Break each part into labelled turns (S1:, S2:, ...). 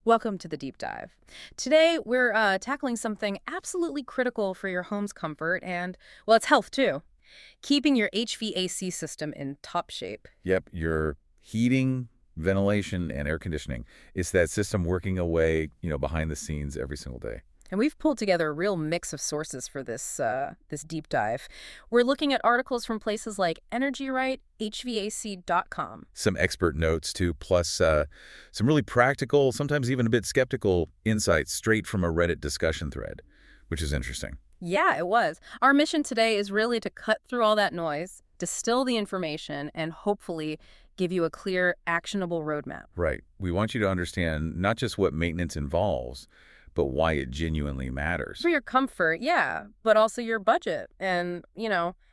S1: Welcome to the deep dive. Today, we're tackling something absolutely critical for your home's comfort and, well, its health too. Keeping your HVAC system in top shape.
S2: Yep, your heating, ventilation, and air conditioning. It's that system working away, behind the scenes every single day.
S1: And we've pulled together a real mix of sources for this deep dive. We're looking at articles from places like EnergyRight, HVAC.com.
S2: Some expert notes, too, plus some really practical, sometimes even a bit skeptical insights straight from a Reddit discussion thread, which is interesting.
S1: Yeah, it was. Our mission today is really to cut through all that noise, distill the information, and hopefully give you a clear, actionable roadmap.
S2: Right. We want you to understand not just what maintenance involves, but why it genuinely matters.
S1: For your comfort, yeah, but also your budget and,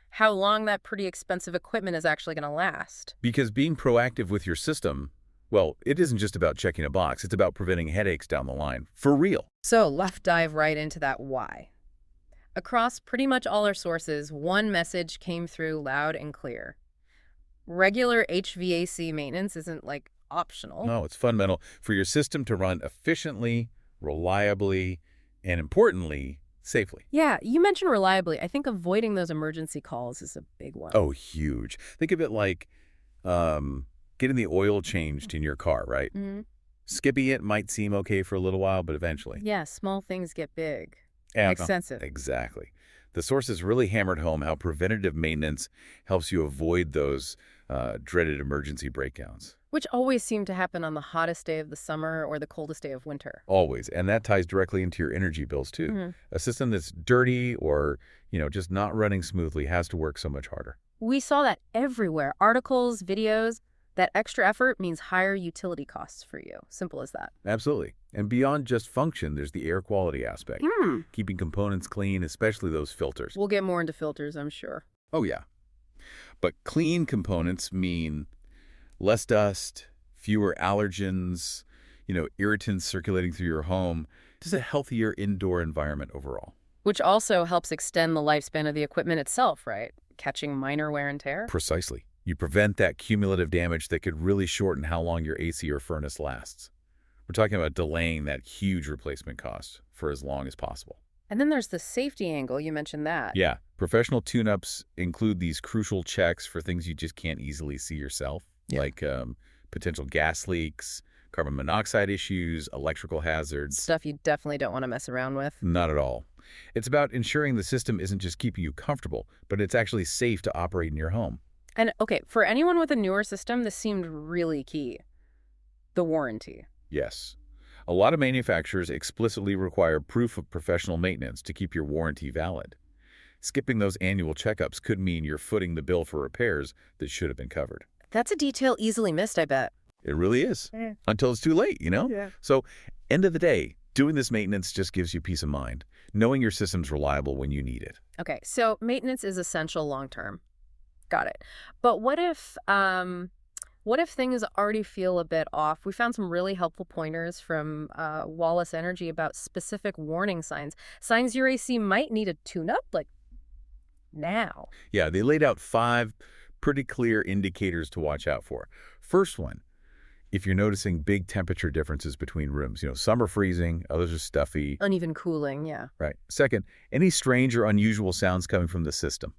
S1: how long that pretty expensive equipment is actually going to last.
S2: Because being proactive with your system, well, it isn't just about checking a box. It's about preventing headaches down the line. For real.
S1: So let's dive right into that why. Across pretty much all our sources, one message came through loud and clear. Regular HVAC maintenance isn't, optional.
S2: No, it's fundamental for your system to run efficiently, reliably, and importantly, safely.
S1: Yeah, you mentioned reliably. I think avoiding those emergency calls is a big one.
S2: Oh, huge. Think of it like getting the oil changed in your car, right?
S1: Mm-hmm.
S2: Skipping it might seem okay for a little while, but eventually.
S1: Yeah, small things get big.
S2: And
S1: expensive.
S2: Exactly. The sources really hammered home how preventative maintenance helps you avoid those dreaded emergency breakdowns.
S1: Which always seem to happen on the hottest day of the summer or the coldest day of winter.
S2: Always. And that ties directly into your energy bills, too.
S1: Mm-hmm.
S2: A system that's dirty or, just not running smoothly has to work so much harder.
S1: We saw that everywhere. Articles, videos. That extra effort means higher utility costs for you. Simple as that.
S2: Absolutely. And beyond just function, there's the air quality aspect. Keeping components clean, especially those filters.
S1: We'll get more into filters, I'm sure.
S2: Oh, yeah. But clean components mean less dust, fewer allergens, irritants circulating through your home. Just a healthier indoor environment overall.
S1: Which also helps extend the lifespan of the equipment itself, right? Catching minor wear and tear.
S2: Precisely. You prevent that cumulative damage that could really shorten how long your AC or furnace lasts. We're talking about delaying that huge replacement cost for as long as possible.
S1: And then there's the safety angle. You mentioned that.
S2: Yeah. Professional tune-ups include these crucial checks for things you just can't easily see yourself, like potential gas leaks, carbon monoxide issues, electrical hazards.
S1: Stuff you definitely don't want to mess around with.
S2: Not at all. It's about ensuring the system isn't just keeping you comfortable, but it's actually safe to operate in your home.
S1: And, okay, for anyone with a newer system, this seemed really key. The warranty.
S2: Yes. A lot of manufacturers explicitly require proof of professional maintenance to keep your warranty valid. Skipping those annual checkups could mean you're footing the bill for repairs that should have been covered.
S1: That's a detail easily missed, I bet.
S2: It really is. Until it's too late,
S1: Yeah.
S2: So, end of the day, doing this maintenance just gives you peace of mind, knowing your system's reliable when you need it.
S1: Okay, so maintenance is essential long-term. Got it. But what if things already feel a bit off? We found some really helpful pointers from Wallace Energy about specific warning signs. Signs your AC might need a tune-up, now.
S2: Yeah, they laid out 5 pretty clear indicators to watch out for. First one, if you're noticing big temperature differences between rooms, some are freezing, others are stuffy.
S1: Uneven cooling, yeah.
S2: Right. Second, any strange or unusual sounds coming from the system.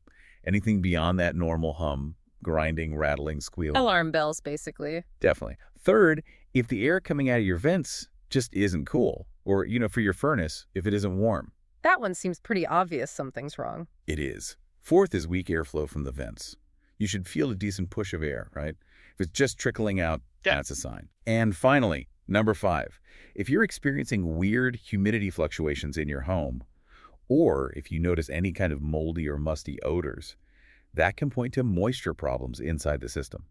S2: Anything beyond that normal hum, grinding, rattling, squealing.
S1: Alarm bells, basically.
S2: Definitely. Third, if the air coming out of your vents just isn't cool, or, for your furnace, if it isn't warm.
S1: That one seems pretty obvious something's wrong.
S2: It is. Fourth is weak airflow from the vents. You should feel a decent push of air, right? If it's just trickling out, that's a sign. And finally, number 5, if you're experiencing weird humidity fluctuations in your home, or if you notice any kind of moldy or musty odors, that can point to moisture problems inside the system.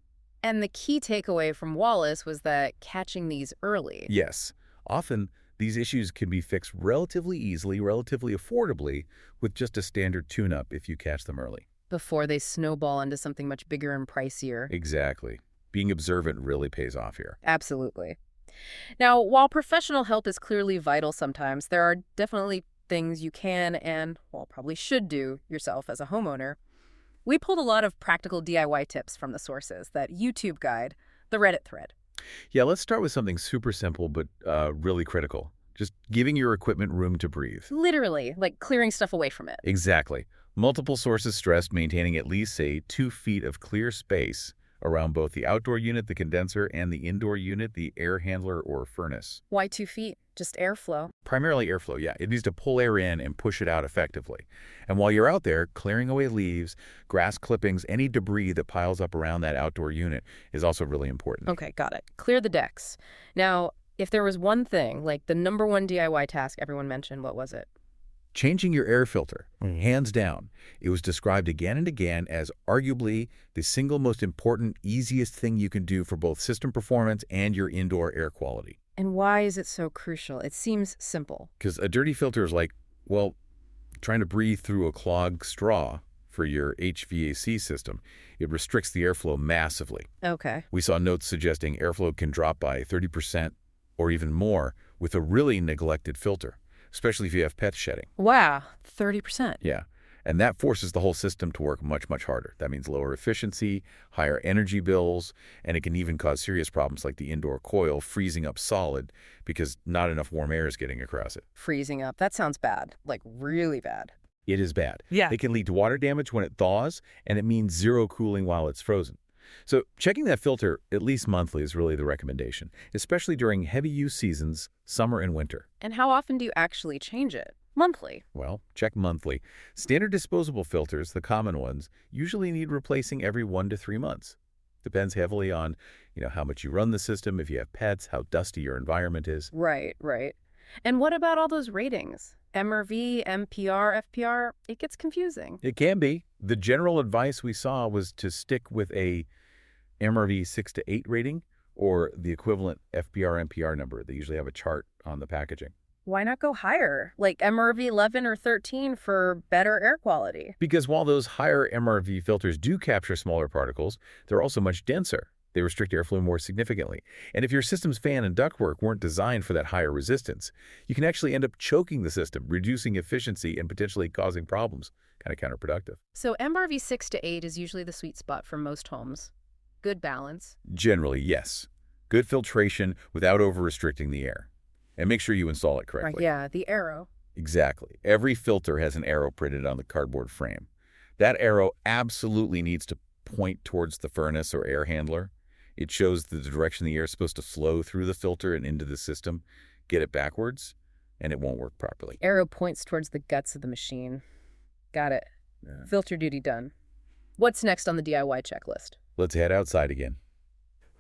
S1: And the key takeaway from Wallace was that catching these early.
S2: Yes. Often, these issues can be fixed relatively easily, relatively affordably, with just a standard tune-up if you catch them early.
S1: Before they snowball into something much bigger and pricier.
S2: Exactly. Being observant really pays off here.
S1: Absolutely. Now, while professional help is clearly vital sometimes, there are definitely things you can and, probably should do yourself as a homeowner. We pulled a lot of practical DIY tips from the sources, that YouTube guide, the Reddit thread.
S2: Yeah, let's start with something super simple but really critical. Just giving your equipment room to breathe.
S1: Literally, like clearing stuff away from it.
S2: Exactly. Multiple sources stressed maintaining at least, say, 2 feet of clear space around both the outdoor unit, the condenser, and the indoor unit, the air handler or furnace.
S1: Why 2 feet? Just airflow.
S2: Primarily airflow, yeah. It needs to pull air in and push it out effectively. And while you're out there, clearing away leaves, grass clippings, any debris that piles up around that outdoor unit is also really important.
S1: Okay, got it. Clear the decks. Now, if there was one thing, like the number one DIY task everyone mentioned, what was it?
S2: Changing your air filter, hands down. It was described again and again as arguably the single most important, easiest thing you can do for both system performance and your indoor air quality.
S1: And why is it so crucial? It seems simple.
S2: Because a dirty filter is like, well, trying to breathe through a clogged straw for your HVAC system. It restricts the airflow massively.
S1: Okay.
S2: We saw notes suggesting airflow can drop by 30% or even more with a really neglected filter, especially if you have pet shedding.
S1: Wow, 30%.
S2: Yeah. And that forces the whole system to work much, much harder. That means lower efficiency, higher energy bills, and it can even cause serious problems like the indoor coil freezing up solid because not enough warm air is getting across it.
S1: Freezing up. That sounds bad. Like really bad.
S2: It is bad.
S1: Yeah.
S2: It can lead to water damage when it thaws, and it means zero cooling while it's frozen. So checking that filter at least monthly is really the recommendation, especially during heavy use seasons, summer and winter.
S1: And how often do you actually change it? Monthly.
S2: Well, check monthly. Standard disposable filters, the common ones, usually need replacing every 1 to 3 months. Depends heavily on, how much you run the system, if you have pets, how dusty your environment is.
S1: Right, right. And what about all those ratings? MRV, MPR, FPR? It gets confusing.
S2: It can be. The general advice we saw was to stick with a MRV 6 to 8 rating or the equivalent FPR, MPR number. They usually have a chart on the packaging.
S1: Why not go higher, like MRV 11 or 13 for better air quality?
S2: Because while those higher MRV filters do capture smaller particles, they're also much denser. They restrict airflow more significantly. And if your system's fan and ductwork weren't designed for that higher resistance, you can actually end up choking the system, reducing efficiency and potentially causing problems. Kind of counterproductive.
S1: So MRV 6 to 8 is usually the sweet spot for most homes. Good balance.
S2: Generally, yes. Good filtration without over-restricting the air. And make sure you install it correctly.
S1: Right, yeah, the arrow.
S2: Exactly. Every filter has an arrow printed on the cardboard frame. That arrow absolutely needs to point towards the furnace or air handler. It shows the direction the air is supposed to flow through the filter and into the system. Get it backwards, and it won't work properly.
S1: Arrow points towards the guts of the machine. Got it.
S2: Yeah.
S1: Filter duty done. What's next on the DIY checklist?
S2: Let's head outside again.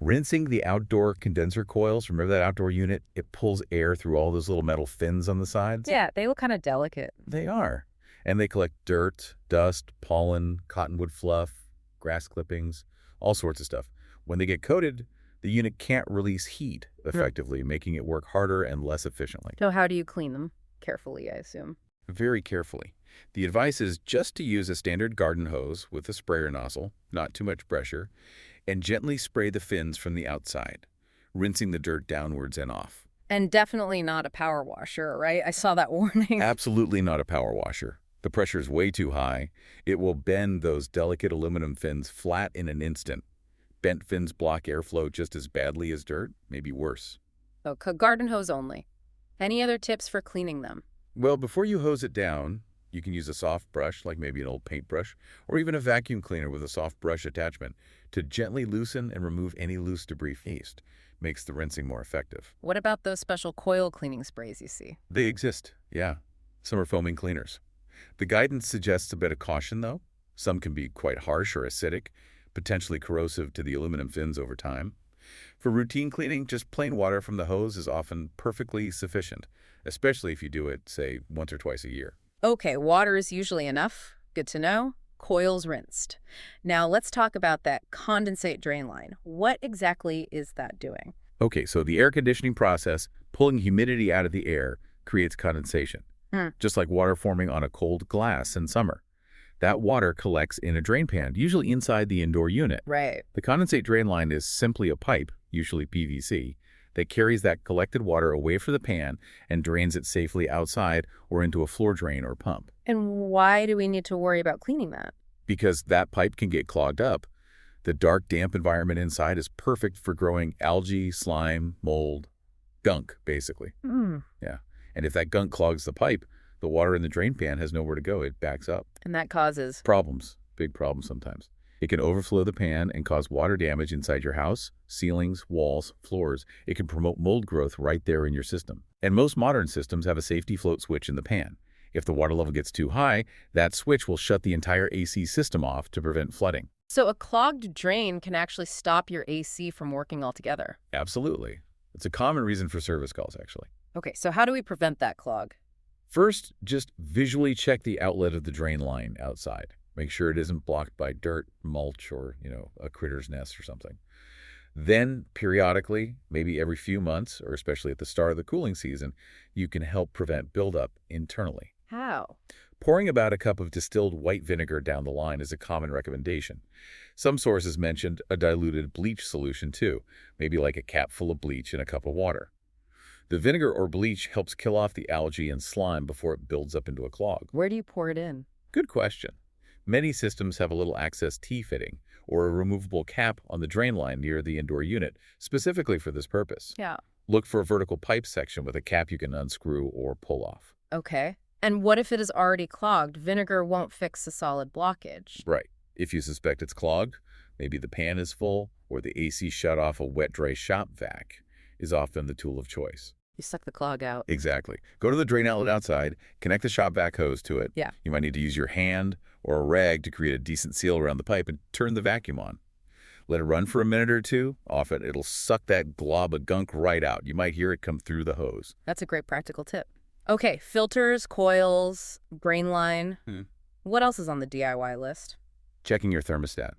S2: Rinsing the outdoor condenser coils. Remember that outdoor unit? It pulls air through all those little metal fins on the sides.
S1: Yeah, they look kind of delicate.
S2: They are. And they collect dirt, dust, pollen, cottonwood fluff, grass clippings, all sorts of stuff. When they get coated, the unit can't release heat effectively, making it work harder and less efficiently.
S1: So how do you clean them? Carefully, I assume.
S2: Very carefully. The advice is just to use a standard garden hose with a sprayer nozzle, not too much pressure, and gently spray the fins from the outside, rinsing the dirt downwards and off.
S1: And definitely not a power washer, right? I saw that warning.
S2: Absolutely not a power washer. The pressure is way too high. It will bend those delicate aluminum fins flat in an instant. Bent fins block airflow just as badly as dirt, maybe worse.
S1: So, garden hose only. Any other tips for cleaning them?
S2: Well, before you hose it down, you can use a soft brush, like maybe an old paintbrush, or even a vacuum cleaner with a soft brush attachment to gently loosen and remove any loose debris first. Makes the rinsing more effective.
S1: What about those special coil cleaning sprays you see?
S2: They exist, yeah. Some are foaming cleaners. The guidance suggests a bit of caution, though. Some can be quite harsh or acidic, potentially corrosive to the aluminum fins over time. For routine cleaning, just plain water from the hose is often perfectly sufficient, especially if you do it, say, once or twice a year.
S1: Okay, water is usually enough. Good to know. Coils rinsed. Now let's talk about that condensate drain line. What exactly is that doing?
S2: Okay, so the air conditioning process, pulling humidity out of the air, creates condensation, just like water forming on a cold glass in summer. That water collects in a drain pan, usually inside the indoor unit.
S1: Right.
S2: The condensate drain line is simply a pipe, usually PVC, that carries that collected water away from the pan and drains it safely outside or into a floor drain or pump.
S1: And why do we need to worry about cleaning that?
S2: Because that pipe can get clogged up. The dark, damp environment inside is perfect for growing algae, slime, mold, gunk, basically.
S1: Mm.
S2: Yeah. And if that gunk clogs the pipe, the water in the drain pan has nowhere to go. It backs up.
S1: And that causes...
S2: Problems. Big problems sometimes. It can overflow the pan and cause water damage inside your house, ceilings, walls, floors. It can promote mold growth right there in your system. And most modern systems have a safety float switch in the pan. If the water level gets too high, that switch will shut the entire AC system off to prevent flooding.
S1: So a clogged drain can actually stop your AC from working altogether.
S2: Absolutely. It's a common reason for service calls, actually.
S1: Okay, so how do we prevent that clog?
S2: First, just visually check the outlet of the drain line outside. Make sure it isn't blocked by dirt, mulch, or, a critter's nest or something. Then, periodically, maybe every few months, or especially at the start of the cooling season, you can help prevent buildup internally.
S1: How?
S2: Pouring about a cup of distilled white vinegar down the line is a common recommendation. Some sources mentioned a diluted bleach solution too, maybe like a cap full of bleach in a cup of water. The vinegar or bleach helps kill off the algae and slime before it builds up into a clog.
S1: Where do you pour it in?
S2: Good question. Many systems have a little access T-fitting or a removable cap on the drain line near the indoor unit, specifically for this purpose.
S1: Yeah.
S2: Look for a vertical pipe section with a cap you can unscrew or pull off.
S1: Okay. And what if it is already clogged? Vinegar won't fix a solid blockage.
S2: Right. If you suspect it's clogged, maybe the pan is full or the AC shut off a wet-dry shop vac is often the tool of choice.
S1: You suck the clog out.
S2: Exactly. Go to the drain outlet outside, connect the shop vac hose to it.
S1: Yeah.
S2: You might need to use your hand or a rag to create a decent seal around the pipe and turn the vacuum on. Let it run for a minute or two. Often it'll suck that glob of gunk right out. You might hear it come through the hose.
S1: That's a great practical tip. Okay, filters, coils, drain line. What else is on the DIY list?
S2: Checking your thermostat.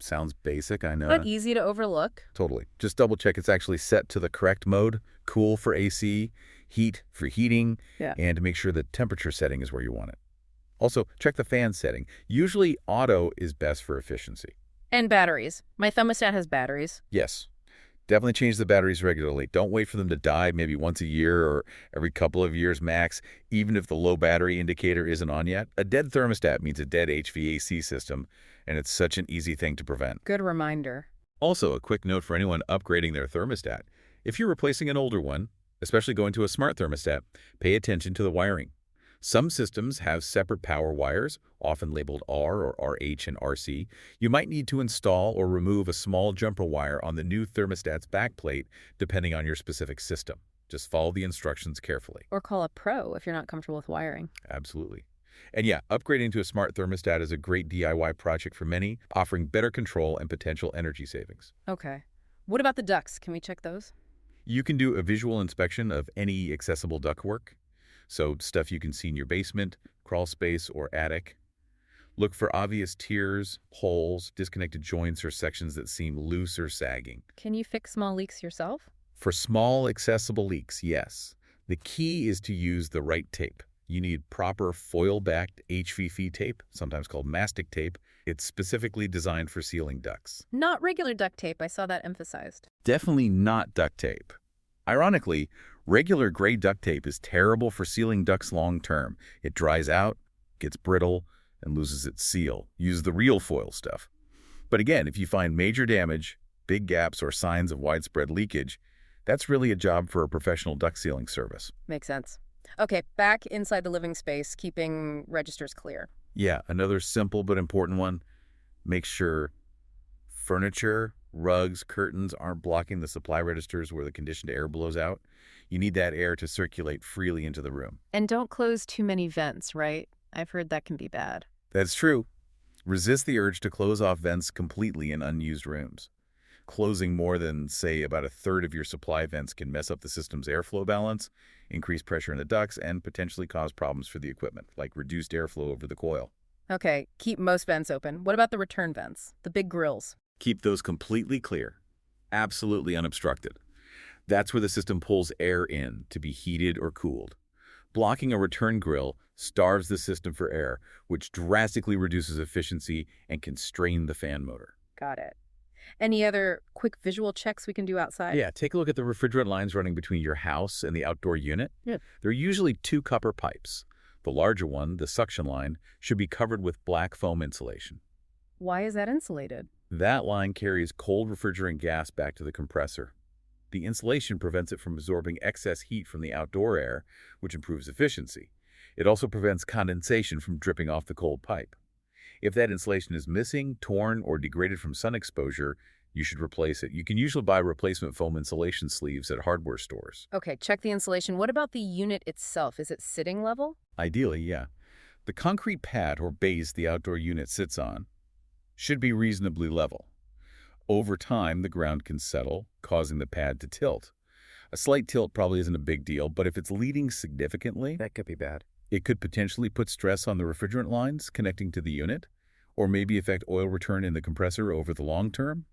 S2: Sounds basic, I know.
S1: But easy to overlook.
S2: Totally. Just double check it's actually set to the correct mode. Cool for AC, heat for heating, and make sure the temperature setting is where you want it. Also, check the fan setting. Usually auto is best for efficiency.
S1: And batteries. My thermostat has batteries.
S2: Yes. Definitely change the batteries regularly. Don't wait for them to die maybe once a year or every couple of years max, even if the low battery indicator isn't on yet. A dead thermostat means a dead HVAC system, and it's such an easy thing to prevent.
S1: Good reminder.
S2: Also, a quick note for anyone upgrading their thermostat. If you're replacing an older one, especially going to a smart thermostat, pay attention to the wiring. Some systems have separate power wires, often labeled R or RH and RC. You might need to install or remove a small jumper wire on the new thermostat's backplate, depending on your specific system. Just follow the instructions carefully.
S1: Or call a pro if you're not comfortable with wiring.
S2: Absolutely. And yeah, upgrading to a smart thermostat is a great DIY project for many, offering better control and potential energy savings.
S1: Okay. What about the ducts? Can we check those?
S2: You can do a visual inspection of any accessible ductwork. So stuff you can see in your basement, crawl space, or attic. Look for obvious tears, holes, disconnected joints, or sections that seem loose or sagging.
S1: Can you fix small leaks yourself?
S2: For small, accessible leaks, yes. The key is to use the right tape. You need proper foil-backed HVAC tape, sometimes called mastic tape. It's specifically designed for sealing ducts.
S1: Not regular duct tape. I saw that emphasized.
S2: Definitely not duct tape. Ironically, regular gray duct tape is terrible for sealing ducts long-term. It dries out, gets brittle, and loses its seal. Use the real foil stuff. But again, if you find major damage, big gaps, or signs of widespread leakage, that's really a job for a professional duct sealing service.
S1: Makes sense. Okay, back inside the living space, keeping registers clear.
S2: Yeah, another simple but important one. Make sure furniture, rugs, curtains aren't blocking the supply registers where the conditioned air blows out. You need that air to circulate freely into the room.
S1: And don't close too many vents, right? I've heard that can be bad.
S2: That's true. Resist the urge to close off vents completely in unused rooms. Closing more than, say, about a third of your supply vents can mess up the system's airflow balance, increase pressure in the ducts, and potentially cause problems for the equipment, like reduced airflow over the coil.
S1: Okay, keep most vents open. What about the return vents? The big grills?
S2: Keep those completely clear, absolutely unobstructed. That's where the system pulls air in to be heated or cooled. Blocking a return grill starves the system for air, which drastically reduces efficiency and can strain the fan motor.
S1: Got it. Any other quick visual checks we can do outside?
S2: Yeah, take a look at the refrigerant lines running between your house and the outdoor unit.
S1: Yeah.
S2: They're usually two copper pipes. The larger one, the suction line, should be covered with black foam insulation.
S1: Why is that insulated?
S2: That line carries cold refrigerant gas back to the compressor. The insulation prevents it from absorbing excess heat from the outdoor air, which improves efficiency. It also prevents condensation from dripping off the cold pipe. If that insulation is missing, torn, or degraded from sun exposure, you should replace it. You can usually buy replacement foam insulation sleeves at hardware stores.
S1: Okay, check the insulation. What about the unit itself? Is it sitting level?
S2: Ideally, yeah. The concrete pad or base the outdoor unit sits on should be reasonably level. Over time, the ground can settle, causing the pad to tilt. A slight tilt probably isn't a big deal, but if it's leading significantly,
S3: That could be bad.
S2: it could potentially put stress on the refrigerant lines connecting to the unit, or maybe affect oil return in the compressor over the long term.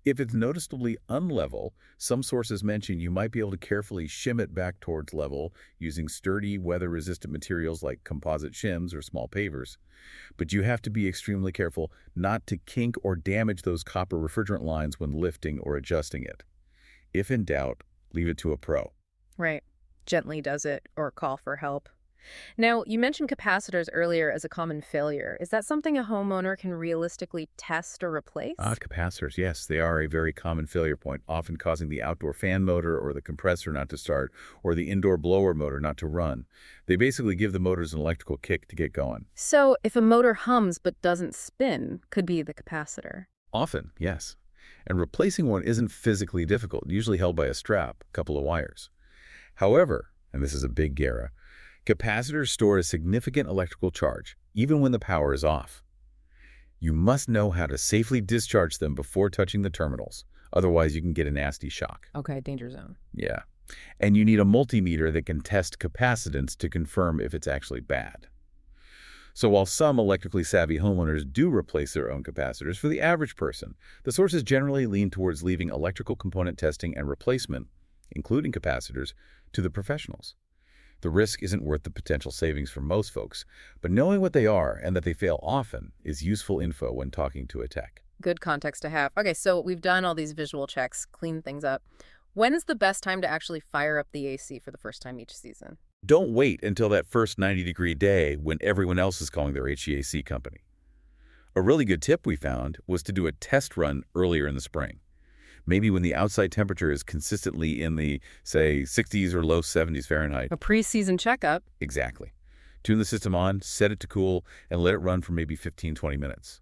S2: If it's noticeably unlevel, some sources mention you might be able to carefully shim it back towards level using sturdy, weather-resistant materials like composite shims or small pavers. But you have to be extremely careful not to kink or damage those copper refrigerant lines when lifting or adjusting it. If in doubt, leave it to a pro.
S1: Right. Gently does it or call for help. Now, you mentioned capacitors earlier as a common failure. Is that something a homeowner can realistically test or replace?
S2: Capacitors, yes, they are a very common failure point, often causing the outdoor fan motor or the compressor not to start, or the indoor blower motor not to run. They basically give the motors an electrical kick to get going.
S1: So, if a motor hums but doesn't spin, could be the capacitor.
S2: Often, yes. And replacing one isn't physically difficult, usually held by a strap, a couple of wires. However, and this is a big gara, capacitors store a significant electrical charge, even when the power is off. You must know how to safely discharge them before touching the terminals. Otherwise, you can get a nasty shock.
S1: Okay, danger zone.
S2: Yeah. And you need a multimeter that can test capacitance to confirm if it's actually bad. So while some electrically savvy homeowners do replace their own capacitors, for the average person, the sources generally lean towards leaving electrical component testing and replacement, including capacitors, to the professionals. The risk isn't worth the potential savings for most folks, but knowing what they are and that they fail often is useful info when talking to a tech.
S1: Good context to have. Okay, so we've done all these visual checks, cleaned things up. When is the best time to actually fire up the AC for the first time each season?
S2: Don't wait until that first 90-degree day when everyone else is calling their HVAC company. A really good tip we found was to do a test run earlier in the spring. Maybe when the outside temperature is consistently in the, say, 60s or low 70s Fahrenheit.
S1: A pre-season checkup.
S2: Exactly. Tune the system on, set it to cool, and let it run for maybe 15-20 minutes.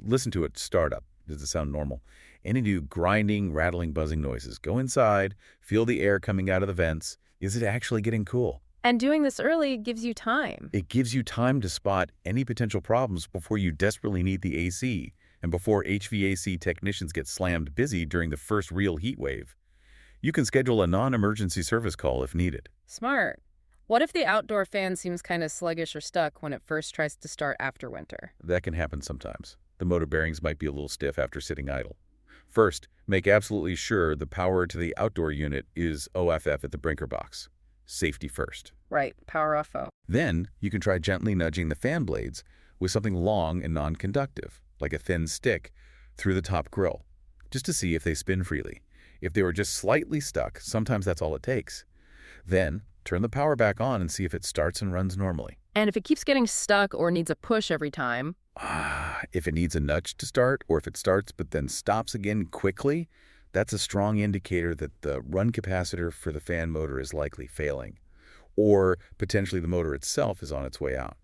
S2: Listen to it start up. Does it sound normal? Any new grinding, rattling, buzzing noises? Go inside, feel the air coming out of the vents. Is it actually getting cool?
S1: And doing this early gives you time.
S2: It gives you time to spot any potential problems before you desperately need the AC. And before HVAC technicians get slammed busy during the first real heat wave. You can schedule a non-emergency service call if needed.
S1: Smart. What if the outdoor fan seems kind of sluggish or stuck when it first tries to start after winter?
S2: That can happen sometimes. The motor bearings might be a little stiff after sitting idle. First, make absolutely sure the power to the outdoor unit is OFF at the breaker box. Safety first.
S1: Right, power off.
S2: Then, you can try gently nudging the fan blades with something long and non-conductive, like a thin stick, through the top grill, just to see if they spin freely. If they were just slightly stuck, sometimes that's all it takes. Then, turn the power back on and see if it starts and runs normally.
S1: And if it keeps getting stuck or needs a push every time?
S2: If it needs a nudge to start, or if it starts but then stops again quickly, that's a strong indicator that the run capacitor for the fan motor is likely failing, or potentially the motor itself is on its way out.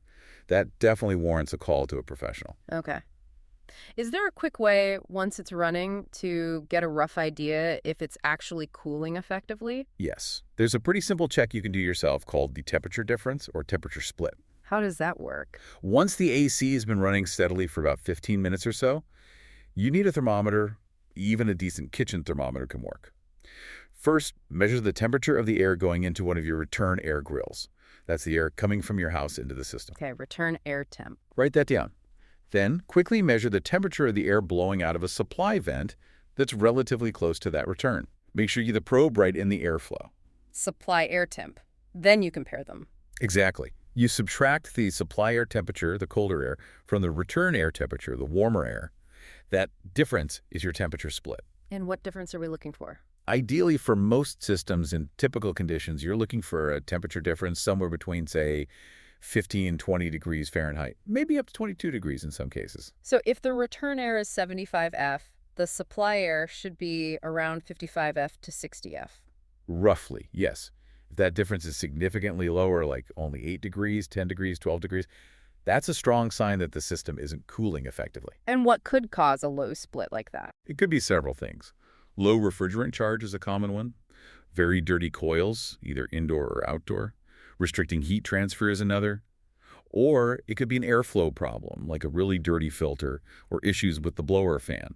S2: That definitely warrants a call to a professional.
S1: Okay. Is there a quick way, once it's running, to get a rough idea if it's actually cooling effectively?
S2: Yes. There's a pretty simple check you can do yourself called the temperature difference or temperature split.
S1: How does that work?
S2: Once the AC has been running steadily for about 15 minutes or so, you need a thermometer. Even a decent kitchen thermometer can work. First, measure the temperature of the air going into one of your return air grills. That's the air coming from your house into the system.
S1: Okay, return air temp.
S2: Write that down. Then, quickly measure the temperature of the air blowing out of a supply vent that's relatively close to that return. Make sure you get the probe right in the airflow.
S1: Supply air temp. Then you compare them.
S2: Exactly. You subtract the supply air temperature, the colder air, from the return air temperature, the warmer air. That difference is your temperature split.
S1: And what difference are we looking for?
S2: Ideally, for most systems in typical conditions, you're looking for a temperature difference somewhere between, say, 15, 20 degrees Fahrenheit, maybe up to 22 degrees in some cases.
S1: So if the return air is 75F, the supply air should be around 55F to 60F.
S2: Roughly, yes. If that difference is significantly lower, like only 8 degrees, 10 degrees, 12 degrees, that's a strong sign that the system isn't cooling effectively.
S1: And what could cause a low split like that?
S2: It could be several things. Low refrigerant charge is a common one. Very dirty coils, either indoor or outdoor. Restricting heat transfer is another. Or it could be an airflow problem, like a really dirty filter or issues with the blower fan.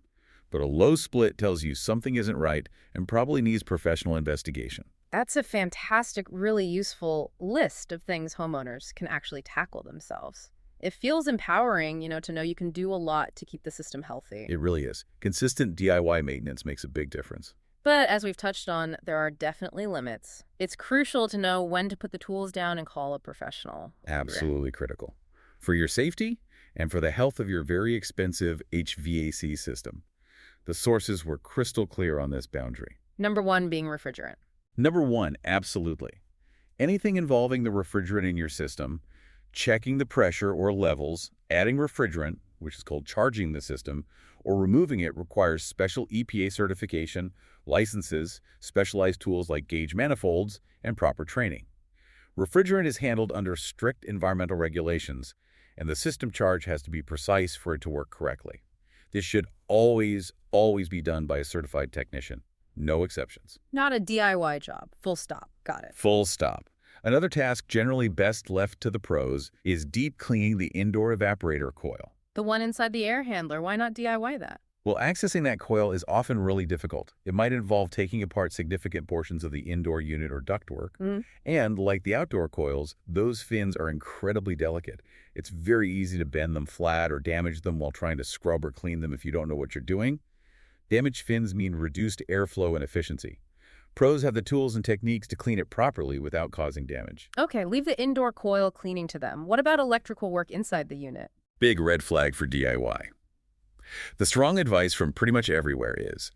S2: But a low split tells you something isn't right and probably needs professional investigation.
S1: That's a fantastic, really useful list of things homeowners can actually tackle themselves. It feels empowering, to know you can do a lot to keep the system healthy.
S2: It really is. Consistent DIY maintenance makes a big difference.
S1: But as we've touched on, there are definitely limits. It's crucial to know when to put the tools down and call a professional.
S2: Absolutely critical. For your safety and for the health of your very expensive HVAC system. The sources were crystal clear on this boundary.
S1: Number one being refrigerant.
S2: Number one, absolutely. Anything involving the refrigerant in your system, checking the pressure or levels, adding refrigerant, which is called charging the system, or removing it requires special EPA certification, licenses, specialized tools like gauge manifolds, and proper training. Refrigerant is handled under strict environmental regulations, and the system charge has to be precise for it to work correctly. This should always be done by a certified technician. No exceptions.
S1: Not a DIY job. Full stop. Got it.
S2: Full stop. Another task generally best left to the pros is deep cleaning the indoor evaporator coil.
S1: The one inside the air handler. Why not DIY that?
S2: Well, accessing that coil is often really difficult. It might involve taking apart significant portions of the indoor unit or ductwork. And like the outdoor coils, those fins are incredibly delicate. It's very easy to bend them flat or damage them while trying to scrub or clean them if you don't know what you're doing. Damaged fins mean reduced airflow and efficiency. Pros have the tools and techniques to clean it properly without causing damage.
S1: Okay, leave the indoor coil cleaning to them. What about electrical work inside the unit?
S2: Big red flag for DIY. The strong advice from pretty much everywhere is,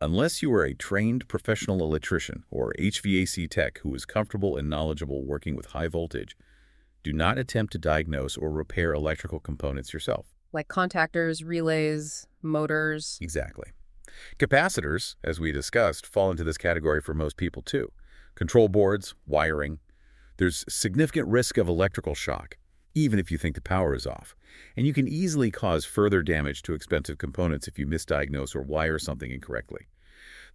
S2: unless you are a trained professional electrician or HVAC tech who is comfortable and knowledgeable working with high voltage, do not attempt to diagnose or repair electrical components yourself.
S1: Like contactors, relays, motors.
S2: Exactly. Capacitors, as we discussed, fall into this category for most people too. Control boards, wiring. There's significant risk of electrical shock, even if you think the power is off. And you can easily cause further damage to expensive components if you misdiagnose or wire something incorrectly.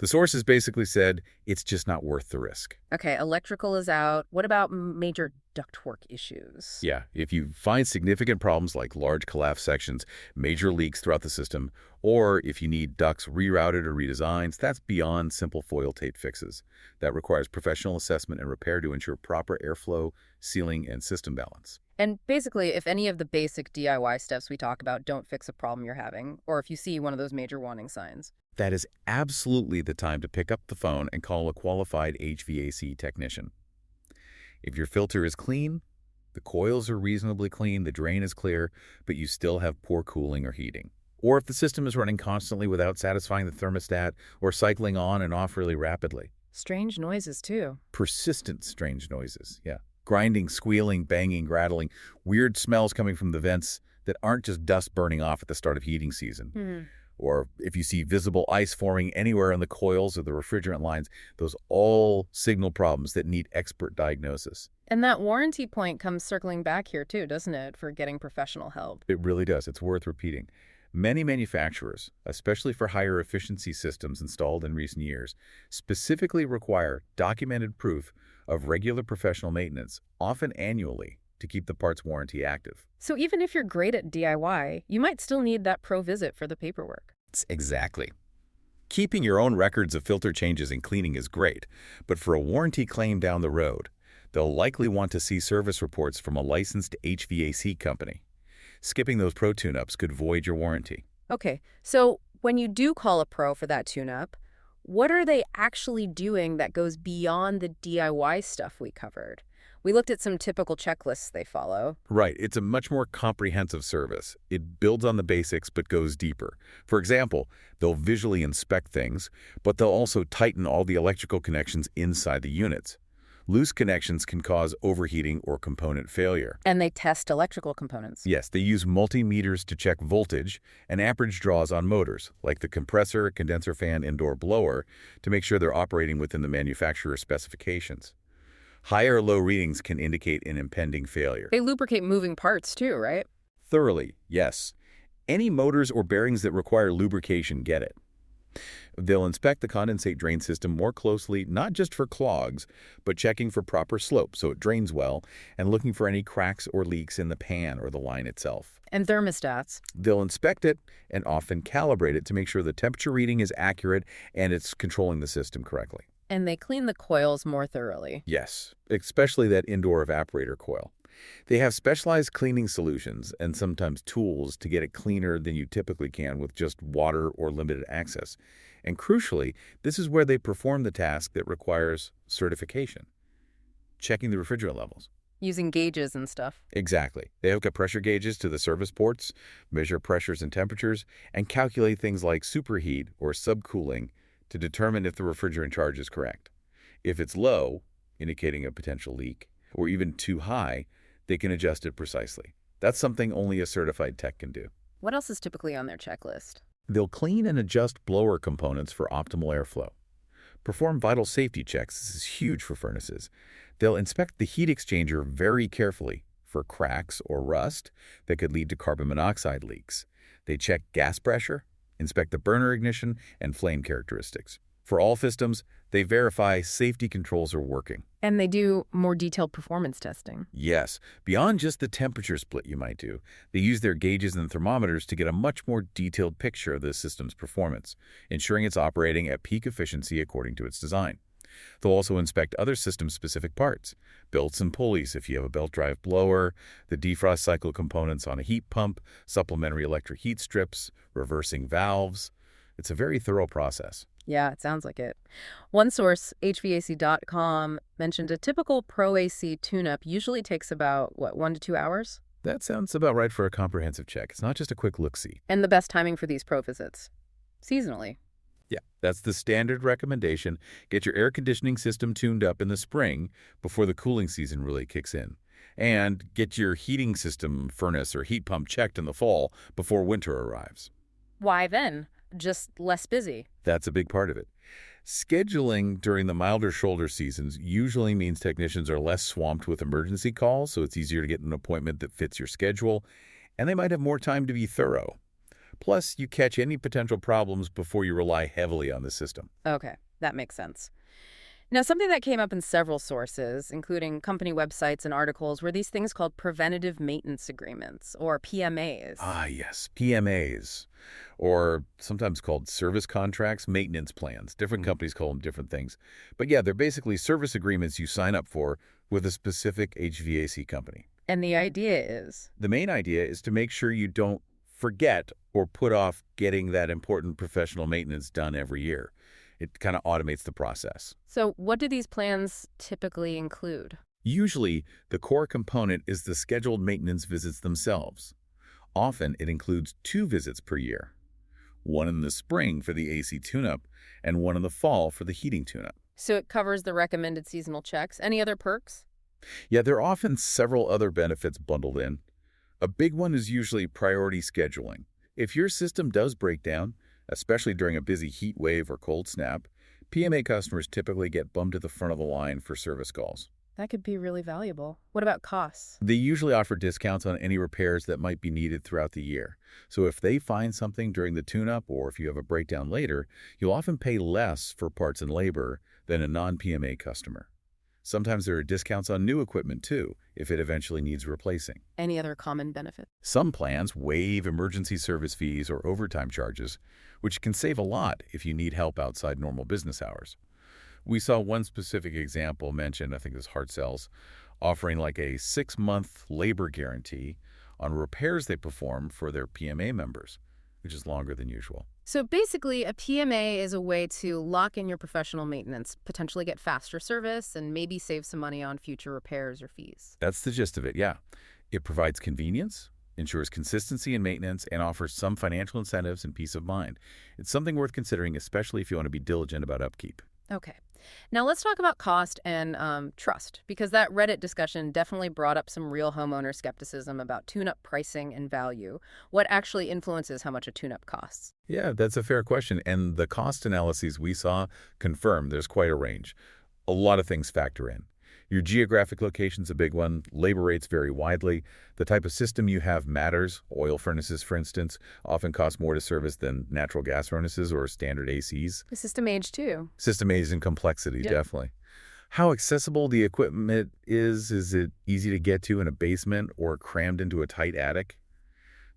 S2: The sources basically said it's just not worth the risk.
S1: Okay, electrical is out. What about major ductwork issues?
S2: Yeah, if you find significant problems like large collapsed sections, major leaks throughout the system, or if you need ducts rerouted or redesigned, that's beyond simple foil tape fixes. That requires professional assessment and repair to ensure proper airflow, sealing, and system balance.
S1: And basically, if any of the basic DIY steps we talk about don't fix a problem you're having, or if you see one of those major warning signs,
S2: that is absolutely the time to pick up the phone and call a qualified HVAC technician. If your filter is clean, the coils are reasonably clean, the drain is clear, but you still have poor cooling or heating. Or if the system is running constantly without satisfying the thermostat or cycling on and off really rapidly.
S1: Strange noises, too.
S2: Persistent strange noises, yeah. Grinding, squealing, banging, rattling, weird smells coming from the vents that aren't just dust burning off at the start of heating season. Or if you see visible ice forming anywhere in the coils or the refrigerant lines, those all signal problems that need expert diagnosis.
S1: And that warranty point comes circling back here too, doesn't it, for getting professional help?
S2: It really does. It's worth repeating. Many manufacturers, especially for higher efficiency systems installed in recent years, specifically require documented proof of regular professional maintenance, often annually, to keep the part's warranty active.
S1: So even if you're great at DIY, you might still need that pro visit for the paperwork.
S2: Exactly. Keeping your own records of filter changes and cleaning is great, but for a warranty claim down the road, they'll likely want to see service reports from a licensed HVAC company. Skipping those pro tune-ups could void your warranty.
S1: Okay, so when you do call a pro for that tune-up, what are they actually doing that goes beyond the DIY stuff we covered? We looked at some typical checklists they follow.
S2: Right. It's a much more comprehensive service. It builds on the basics but goes deeper. For example, they'll visually inspect things, but they'll also tighten all the electrical connections inside the units. Loose connections can cause overheating or component failure.
S1: And they test electrical components.
S2: Yes, they use multimeters to check voltage and amperage draws on motors, like the compressor, condenser fan, indoor blower, to make sure they're operating within the manufacturer's specifications. High or low readings can indicate an impending failure.
S1: They lubricate moving parts too, right?
S2: Thoroughly, yes. Any motors or bearings that require lubrication get it. They'll inspect the condensate drain system more closely, not just for clogs, but checking for proper slope so it drains well, and looking for any cracks or leaks in the pan or the line itself.
S1: And thermostats.
S2: They'll inspect it and often calibrate it to make sure the temperature reading is accurate and it's controlling the system correctly.
S1: And they clean the coils more thoroughly.
S2: Yes, especially that indoor evaporator coil. They have specialized cleaning solutions and sometimes tools to get it cleaner than you typically can with just water or limited access. And crucially, this is where they perform the task that requires certification, checking the refrigerant levels.
S1: Using gauges and stuff.
S2: Exactly. They hook up pressure gauges to the service ports, measure pressures and temperatures, and calculate things like superheat or subcooling to determine if the refrigerant charge is correct. If it's low, indicating a potential leak, or even too high, they can adjust it precisely. That's something only a certified tech can do.
S1: What else is typically on their checklist?
S2: They'll clean and adjust blower components for optimal airflow. Perform vital safety checks. This is huge for furnaces. They'll inspect the heat exchanger very carefully for cracks or rust that could lead to carbon monoxide leaks. They check gas pressure, inspect the burner ignition, and flame characteristics. For all systems, they verify safety controls are working.
S1: And they do more detailed performance testing.
S2: Yes, beyond just the temperature split you might do, they use their gauges and thermometers to get a much more detailed picture of the system's performance, ensuring it's operating at peak efficiency according to its design. They'll also inspect other system-specific parts, belts and pulleys if you have a belt drive blower, the defrost cycle components on a heat pump, supplementary electric heat strips, reversing valves. It's a very thorough process.
S1: Yeah, it sounds like it. One source, HVAC.com, mentioned a typical Pro AC tune-up usually takes about, 1 to 2 hours?
S2: That sounds about right for a comprehensive check. It's not just a quick look-see.
S1: And the best timing for these pro visits? Seasonally.
S2: Yeah, that's the standard recommendation. Get your air conditioning system tuned up in the spring before the cooling season really kicks in. And get your heating system, furnace, or heat pump checked in the fall before winter arrives.
S1: Why then? Just less busy?
S2: That's a big part of it. Scheduling during the milder shoulder seasons usually means technicians are less swamped with emergency calls, so it's easier to get an appointment that fits your schedule, and they might have more time to be thorough. Plus, you catch any potential problems before you rely heavily on the system.
S1: Okay, that makes sense. Now, something that came up in several sources, including company websites and articles, were these things called preventative maintenance agreements, or PMAs.
S2: Ah, yes, PMAs, or sometimes called service contracts, maintenance plans. Different companies call them different things. But yeah, they're basically service agreements you sign up for with a specific HVAC company.
S1: And the idea is?
S2: The main idea is to make sure you don't forget or put off getting that important professional maintenance done every year. It kind of automates the process.
S1: So what do these plans typically include?
S2: Usually, the core component is the scheduled maintenance visits themselves. Often, it includes 2 visits per year. One in the spring for the AC tune-up and one in the fall for the heating tune-up.
S1: So it covers the recommended seasonal checks. Any other perks?
S2: Yeah, there are often several other benefits bundled in. A big one is usually priority scheduling. If your system does break down, especially during a busy heat wave or cold snap, PMA customers typically get bumped to the front of the line for service calls.
S1: That could be really valuable. What about costs?
S2: They usually offer discounts on any repairs that might be needed throughout the year. So if they find something during the tune-up or if you have a breakdown later, you'll often pay less for parts and labor than a non-PMA customer. Sometimes there are discounts on new equipment, too, if it eventually needs replacing.
S1: Any other common benefit?
S2: Some plans waive emergency service fees or overtime charges, which can save a lot if you need help outside normal business hours. We saw one specific example mentioned, I think it was Heart Cells, offering like a 6-month labor guarantee on repairs they perform for their PMA members, which is longer than usual.
S1: So basically, a PMA is a way to lock in your professional maintenance, potentially get faster service, and maybe save some money on future repairs or fees.
S2: That's the gist of it, yeah. It provides convenience, ensures consistency in maintenance, and offers some financial incentives and peace of mind. It's something worth considering, especially if you want to be diligent about upkeep.
S1: Okay. Now let's talk about cost and trust, because that Reddit discussion definitely brought up some real homeowner skepticism about tune-up pricing and value. What actually influences how much a tune-up costs?
S2: Yeah, that's a fair question. And the cost analyses we saw confirm there's quite a range. A lot of things factor in. Your geographic location's a big one. Labor rates vary widely. The type of system you have matters. Oil furnaces, for instance, often cost more to service than natural gas furnaces or standard ACs.
S1: The system age too.
S2: System age and complexity,
S1: Yep.
S2: definitely. How accessible the equipment is it easy to get to in a basement or crammed into a tight attic?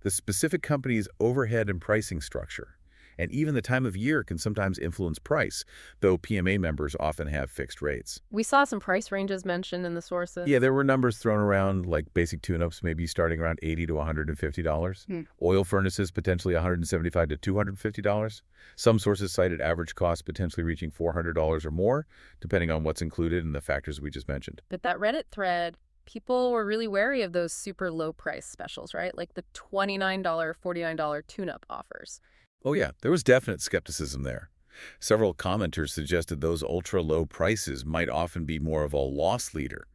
S2: The specific company's overhead and pricing structure, and even the time of year can sometimes influence price, though PMA members often have fixed rates.
S1: We saw some price ranges mentioned in the sources.
S2: Yeah, there were numbers thrown around like basic tune-ups maybe starting around $80 to $150.
S1: Hmm.
S2: Oil furnaces potentially $175 to $250. Some sources cited average cost potentially reaching $400 or more, depending on what's included and the factors we just mentioned.
S1: But that Reddit thread, people were really wary of those super low price specials, right? Like the $29, $49 tune-up offers.
S2: Oh yeah, there was definite skepticism there. Several commenters suggested those ultra-low prices might often be more of a loss leader,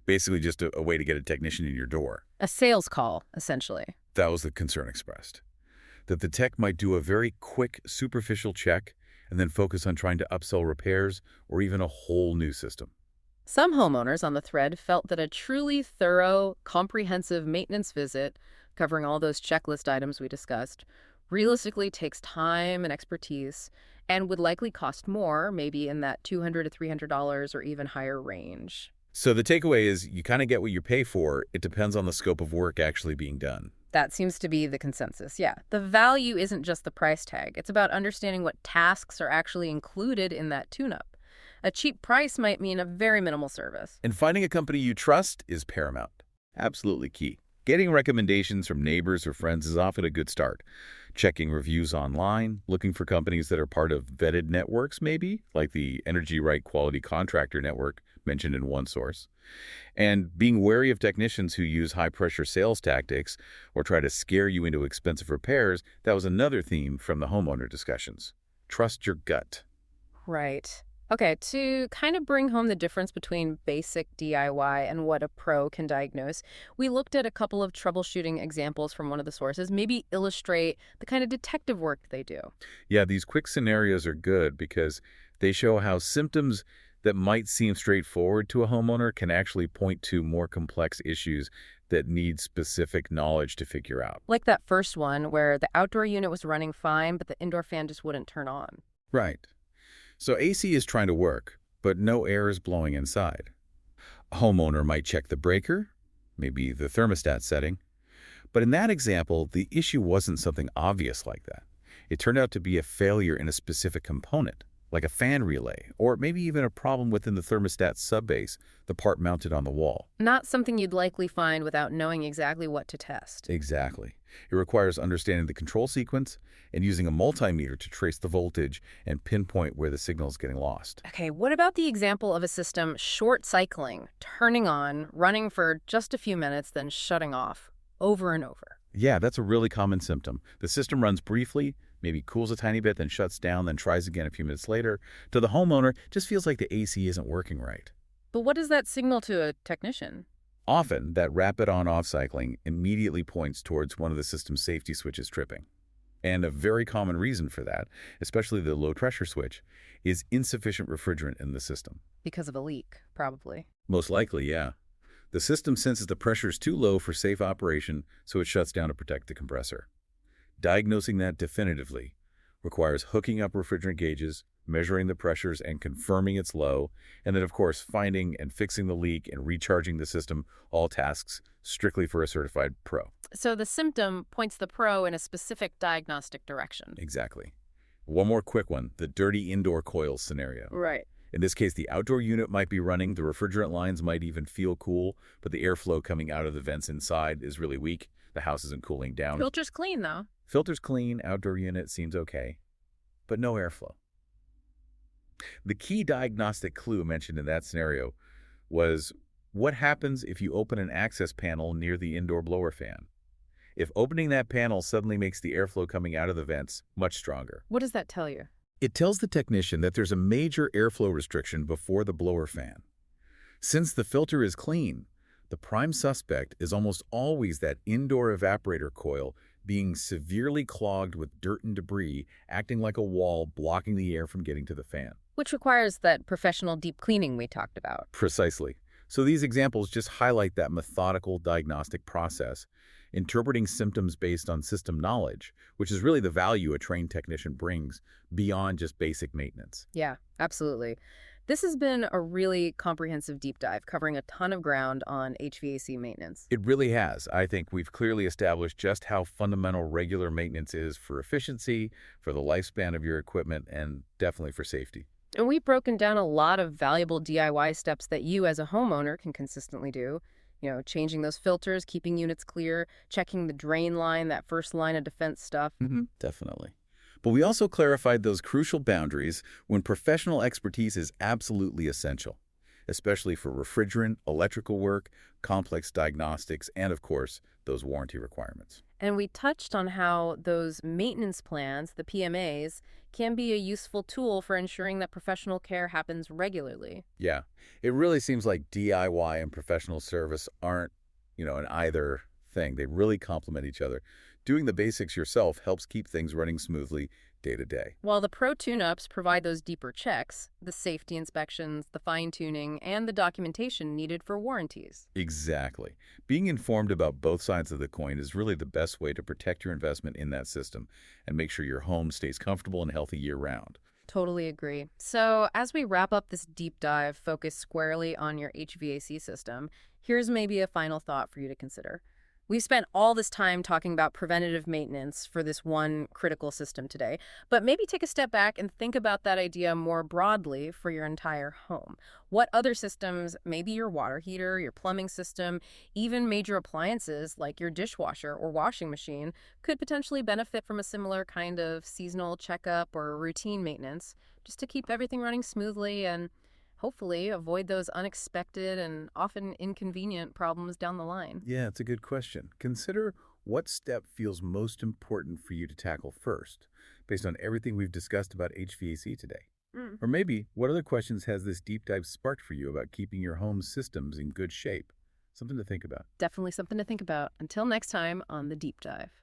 S2: basically just a way to get a technician in your door.
S1: A sales call, essentially.
S2: That was the concern expressed. That the tech might do a very quick, superficial check and then focus on trying to upsell repairs or even a whole new system.
S1: Some homeowners on the thread felt that a truly thorough, comprehensive maintenance visit, covering all those checklist items we discussed, realistically takes time and expertise and would likely cost more, maybe in that $200 to $300 or even higher range.
S2: So the takeaway is you kind of get what you pay for. It depends on the scope of work actually being done.
S1: That seems to be the consensus, yeah. The value isn't just the price tag. It's about understanding what tasks are actually included in that tune-up. A cheap price might mean a very minimal service.
S2: And finding a company you trust is paramount. Absolutely key. Getting recommendations from neighbors or friends is often a good start. Checking reviews online, looking for companies that are part of vetted networks maybe, like the Energy Right Quality Contractor Network mentioned in one source. And being wary of technicians who use high-pressure sales tactics or try to scare you into expensive repairs, that was another theme from the homeowner discussions. Trust your gut.
S1: Right. Okay, to kind of bring home the difference between basic DIY and what a pro can diagnose, we looked at a couple of troubleshooting examples from one of the sources, maybe illustrate the kind of detective work they do.
S2: Yeah, these quick scenarios are good because they show how symptoms that might seem straightforward to a homeowner can actually point to more complex issues that need specific knowledge to figure out.
S1: Like that first one where the outdoor unit was running fine, but the indoor fan just wouldn't turn on.
S2: Right. So AC is trying to work, but no air is blowing inside. A homeowner might check the breaker, maybe the thermostat setting. But in that example, the issue wasn't something obvious like that. It turned out to be a failure in a specific component, like a fan relay, or maybe even a problem within the thermostat subbase, the part mounted on the wall.
S1: Not something you'd likely find without knowing exactly what to test.
S2: Exactly. It requires understanding the control sequence and using a multimeter to trace the voltage and pinpoint where the signal is getting lost.
S1: Okay, what about the example of a system short cycling, turning on, running for just a few minutes, then shutting off, over and over?
S2: Yeah, that's a really common symptom. The system runs briefly, maybe cools a tiny bit, then shuts down, then tries again a few minutes later. To the homeowner, it just feels like the AC isn't working right.
S1: But what does that signal to a technician?
S2: Often, that rapid on-off cycling immediately points towards one of the system's safety switches tripping. And a very common reason for that, especially the low-pressure switch, is insufficient refrigerant in the system.
S1: Because of a leak, probably.
S2: Most likely, yeah. The system senses the pressure is too low for safe operation, so it shuts down to protect the compressor. Diagnosing that definitively requires hooking up refrigerant gauges, measuring the pressures and confirming it's low, and then, of course, finding and fixing the leak and recharging the system, all tasks strictly for a certified pro.
S1: So the symptom points the pro in a specific diagnostic direction.
S2: Exactly. One more quick one, the dirty indoor coils scenario.
S1: Right.
S2: In this case, the outdoor unit might be running, the refrigerant lines might even feel cool, but the airflow coming out of the vents inside is really weak. The house isn't cooling down.
S1: Filter's clean, though.
S2: Filter's clean, outdoor unit seems okay, but no airflow. The key diagnostic clue mentioned in that scenario was what happens if you open an access panel near the indoor blower fan. If opening that panel suddenly makes the airflow coming out of the vents much stronger.
S1: What does that tell you?
S2: It tells the technician that there's a major airflow restriction before the blower fan. Since the filter is clean, the prime suspect is almost always that indoor evaporator coil being severely clogged with dirt and debris, acting like a wall blocking the air from getting to the fan.
S1: Which requires that professional deep cleaning we talked about.
S2: Precisely. So these examples just highlight that methodical diagnostic process, interpreting symptoms based on system knowledge, which is really the value a trained technician brings beyond just basic maintenance.
S1: Yeah, absolutely. This has been a really comprehensive deep dive covering a ton of ground on HVAC maintenance.
S2: It really has. I think we've clearly established just how fundamental regular maintenance is for efficiency, for the lifespan of your equipment, and definitely for safety.
S1: And we've broken down a lot of valuable DIY steps that you as a homeowner can consistently do. Changing those filters, keeping units clear, checking the drain line, that first line of defense stuff.
S2: Definitely. But we also clarified those crucial boundaries when professional expertise is absolutely essential, especially for refrigerant, electrical work, complex diagnostics, and of course, those warranty requirements.
S1: And we touched on how those maintenance plans, the PMAs, can be a useful tool for ensuring that professional care happens regularly.
S2: Yeah, it really seems like DIY and professional service aren't, an either thing. They really complement each other. Doing the basics yourself helps keep things running smoothly day to day.
S1: While the pro tune-ups provide those deeper checks, the safety inspections, the fine-tuning, and the documentation needed for warranties.
S2: Exactly. Being informed about both sides of the coin is really the best way to protect your investment in that system and make sure your home stays comfortable and healthy year-round.
S1: Totally agree. So as we wrap up this deep dive focused squarely on your HVAC system, here's maybe a final thought for you to consider. We've spent all this time talking about preventative maintenance for this one critical system today, but maybe take a step back and think about that idea more broadly for your entire home. What other systems, maybe your water heater, your plumbing system, even major appliances like your dishwasher or washing machine, could potentially benefit from a similar kind of seasonal checkup or routine maintenance, just to keep everything running smoothly and hopefully avoid those unexpected and often inconvenient problems down the line.
S2: Yeah, it's a good question. Consider what step feels most important for you to tackle first, based on everything we've discussed about HVAC today. Or maybe, what other questions has this deep dive sparked for you about keeping your home systems in good shape? Something to think about.
S1: Definitely something to think about. Until next time on The Deep Dive.